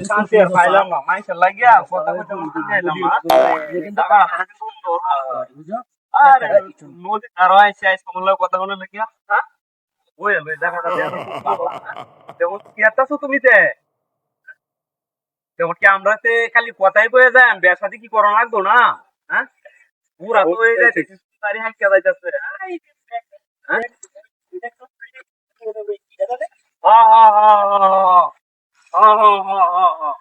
শান্তি আর পাইলাম না মাইসের লাগিয়া কথা কথা বলতে চাইলাম না কিন্তু সুন্দর আরে নদী আর আইসে আইসে বললে কথা বলে লাগিয়া হ্যাঁ ওই দেখা যাচ্ছে যেমন কি একটা তুমি তে যেমন কি আমরা তে খালি কথাই বয়ে যায় বিয়া সাথে কি করা লাগতো না হ্যাঁ পুরা তো হয়ে যায় তারি হাঁকিয়া যাইতেছে হ্যাঁ হ্যাঁ হ্যাঁ হ্যাঁ হ্যাঁ হ্যাঁ হ্যাঁ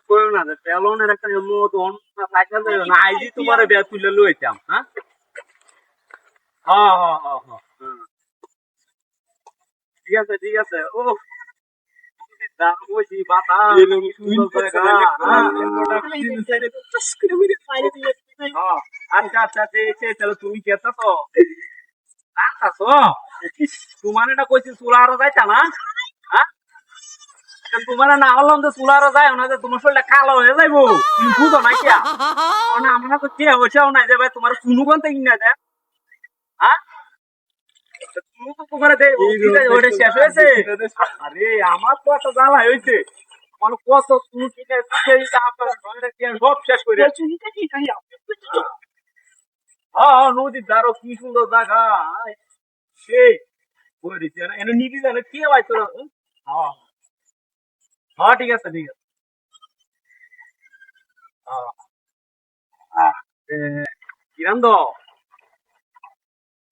করো না তেলনের একটা মতন সাইকেল না আইজি তোমার বেয়া তুলে লইতাম হ্যাঁ হ্যাঁ হ্যাঁ হ্যাঁ হ্যাঁ ঠিক আছে ঠিক আছে ও ওই বাতাস আচ্ছা আচ্ছা তাহলে তুমি কেতাছ আনতাছ তোমার এটা কইছি চুলা আরো যাইতা না হ্যাঁ তোমার না হলাম যে চুলা আরো যায় না যে তোমার শরীরটা কালো হয়ে যাইবো তুমি বুঝো না কি আমরা তো কে হয়েছেও না যে ভাই তোমার কোনো গন্তে কিনা যায় হ্যাঁ তুমি তো তোমার ওটা শেষ হয়েছে আরে আমার তো একটা জ্বালা হয়েছে মানে কত তুমি সব শেষ করে হ্যাঁ নদীর দ্বারো কি সুন্দর জায়গা সেই করেছে এনে নিবি জানে কে ভাই তোর হ্যাঁ হ্যাঁ ঠিক আছে ঠিক আছে কিরন্দ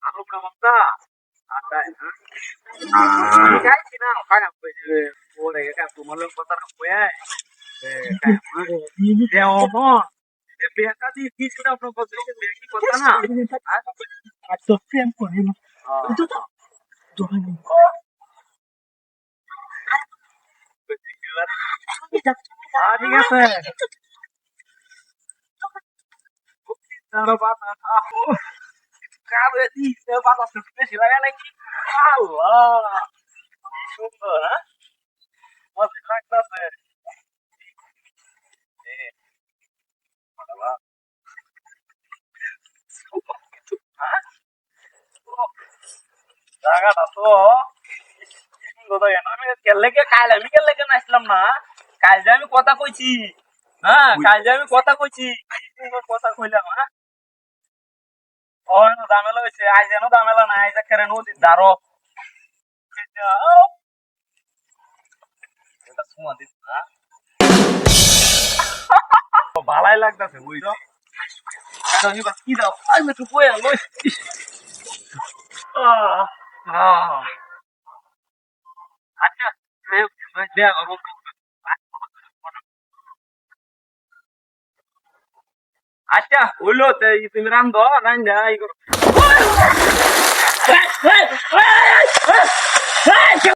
আলু কামাতা গাইছি না খারাপ হয়েছে ওরে তোমার লোক কথা কয়ে বেটা দিয়ে কিছু না আপনার কথা বেশি কথা না আর তো প্রেম করি না ঠিক আছে তারও বাতাস কাবে দিতে বাতাস বেশি লাগে নাকি আল্লাহ সুন্দর হ্যাঁ মজা লাগতেছে জায়গাটা তো আমি কেলেকে কাল আমি কেলেকে নাচলাম না কাল যে আমি কথা কইছি হ্যাঁ কাল যে আমি কথা কইছি কথা কইলাম হ্যাঁ ও ঝামেলা হয়েছে আজ যেন ঝামেলা না আজ একেবারে নদীর ধারো ভালাই লাগতেছে বুঝলো কি দাও আমি একটু বয়ে আলো আচ্ছা আচ্ছা হইলো তুমি রান্ধো রান্ধা ই করো